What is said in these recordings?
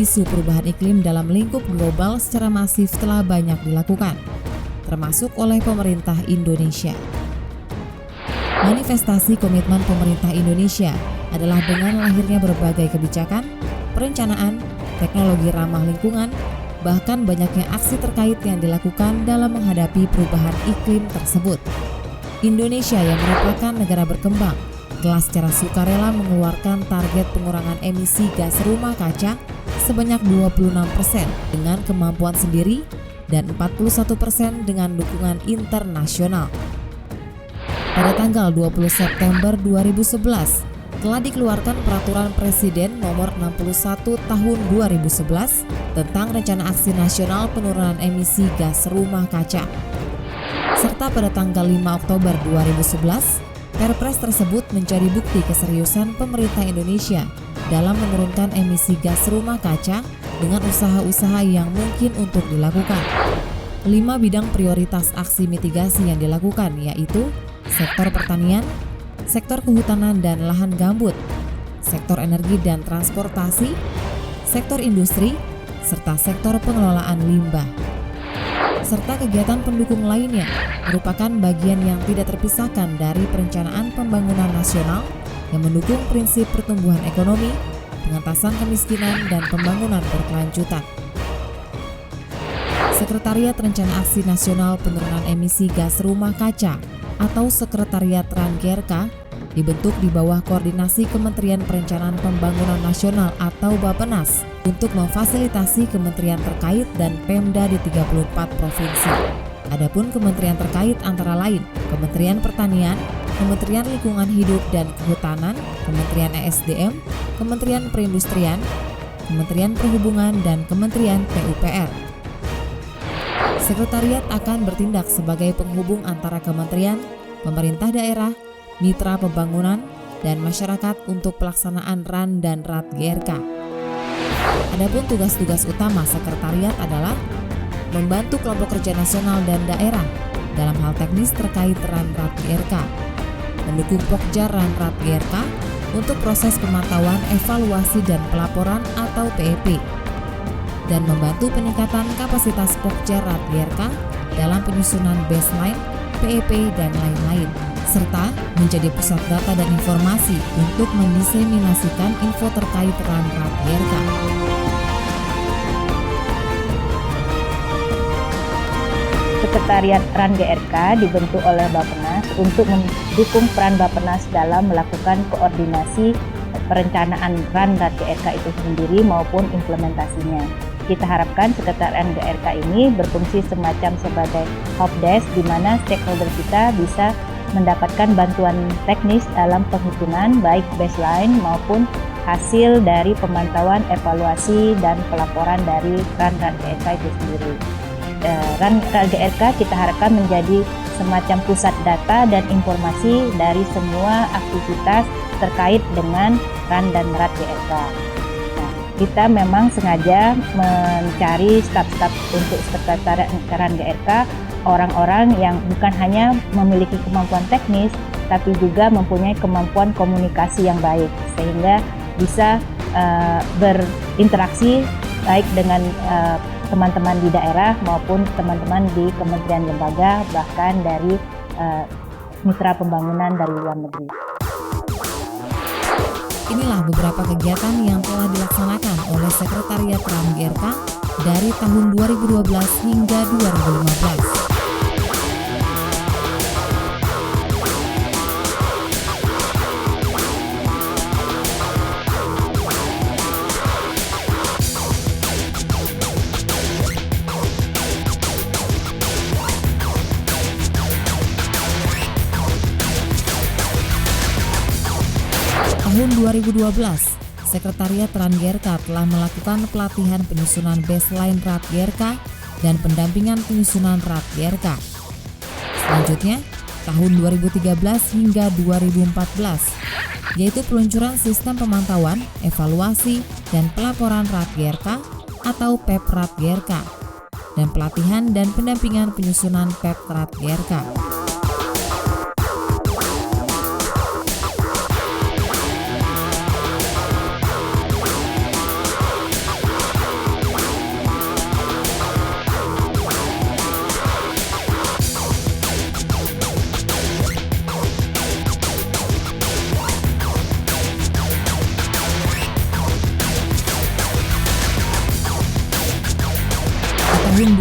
isu perubahan iklim dalam lingkup global secara masif telah banyak dilakukan, termasuk oleh pemerintah Indonesia. Manifestasi komitmen pemerintah Indonesia adalah dengan lahirnya berbagai kebijakan, perencanaan, teknologi ramah lingkungan, bahkan banyaknya aksi terkait yang dilakukan dalam menghadapi perubahan iklim tersebut. Indonesia yang merupakan negara berkembang telah secara sukarela mengeluarkan target pengurangan emisi gas rumah kaca sebanyak 26% dengan kemampuan sendiri dan 41% dengan dukungan internasional. Pada tanggal 20 September 2011, telah dikeluarkan Peraturan Presiden Nomor 61 Tahun 2011 tentang Rencana Aksi Nasional Penurunan Emisi Gas Rumah Kaca. Serta pada tanggal 5 Oktober 2011, Perpres tersebut menjadi bukti keseriusan pemerintah Indonesia dalam menurunkan emisi gas rumah kaca dengan usaha-usaha yang mungkin untuk dilakukan. 5 bidang prioritas aksi mitigasi yang dilakukan yaitu sektor pertanian, sektor kehutanan dan lahan gambut, sektor energi dan transportasi, sektor industri, serta sektor pengelolaan limbah. Serta kegiatan pendukung lainnya merupakan bagian yang tidak terpisahkan dari perencanaan pembangunan nasional yang mendukung prinsip pertumbuhan ekonomi, pengentasan kemiskinan, dan pembangunan berkelanjutan. Sekretariat Rencana Aksi Nasional Penurunan Emisi Gas Rumah Kaca atau Sekretariat RAN-GRK dibentuk di bawah koordinasi Kementerian Perencanaan Pembangunan Nasional atau Bappenas untuk memfasilitasi kementerian terkait dan Pemda di 34 provinsi. Adapun kementerian terkait antara lain Kementerian Pertanian, Kementerian Lingkungan Hidup dan Kehutanan, Kementerian ESDM, Kementerian Perindustrian, Kementerian Perhubungan, dan Kementerian PUPR. Sekretariat akan bertindak sebagai penghubung antara kementerian, pemerintah daerah, mitra pembangunan, dan masyarakat untuk pelaksanaan RAN dan RAT-GRK. Adapun tugas-tugas utama sekretariat adalah membantu kelompok kerja nasional dan daerah dalam hal teknis terkait RAN RAT-GRK, mendukung Pokja RAN RAT-GRK untuk proses pemantauan, evaluasi, dan pelaporan atau PEP, dan membantu peningkatan kapasitas Pokja RAT-GRK dalam penyusunan baseline, PEP, dan lain-lain, serta menjadi pusat data dan informasi untuk mendiseminasikan info terkait RAN RAT-GRK. Sekretariat RAN-GRK dibentuk oleh Bappenas untuk mendukung peran Bappenas dalam melakukan koordinasi perencanaan RAN RAT-GRK itu sendiri maupun implementasinya. Kita harapkan Sekretariat RAN-GRK ini berfungsi semacam sebagai helpdesk di mana stakeholder kita bisa mendapatkan bantuan teknis dalam penghitungan baik baseline maupun hasil dari pemantauan, evaluasi, dan pelaporan dari RAN RAT-GRK itu sendiri. RAN RAT-GRK kita harapkan menjadi semacam pusat data dan informasi dari semua aktivitas terkait dengan RAN dan RAT-GRK. Nah, kita memang sengaja mencari staf-staf untuk Sekretariat RAN-GRK orang-orang yang bukan hanya memiliki kemampuan teknis, tapi juga mempunyai kemampuan komunikasi yang baik, sehingga bisa berinteraksi baik dengan teman-teman di daerah maupun teman-teman di kementerian lembaga, bahkan dari mitra pembangunan dari luar negeri. Inilah beberapa kegiatan yang telah dilaksanakan oleh Sekretariat RAN-GRK dari tahun 2012 hingga 2015. Tahun 2012, Sekretariat RAN-GRK telah melakukan pelatihan penyusunan baseline RAT-GRK dan pendampingan penyusunan RAT-GRK. Selanjutnya, tahun 2013 hingga 2014, yaitu peluncuran sistem pemantauan, evaluasi, dan pelaporan RAT-GRK atau PEP RAT-GRK, dan pelatihan dan pendampingan penyusunan PEP RAT-GRK.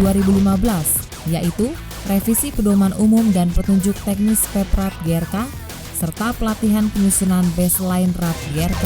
2015, yaitu revisi pedoman umum dan petunjuk teknis Peprat GRK, serta pelatihan penyusunan baseline RAT GRK.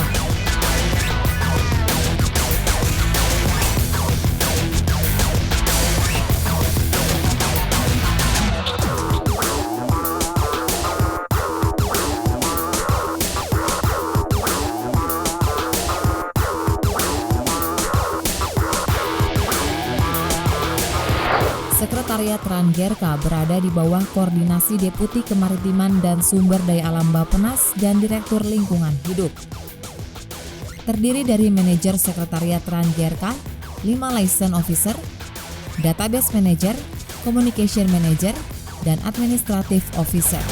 Sekretariat RAN GRK berada di bawah koordinasi Deputi Kemaritiman dan Sumber Daya Alam Bappenas dan Direktur Lingkungan Hidup. Terdiri dari manajer Sekretariat RAN GRK, 5 license officer, database manager, communication manager, dan administrative officer.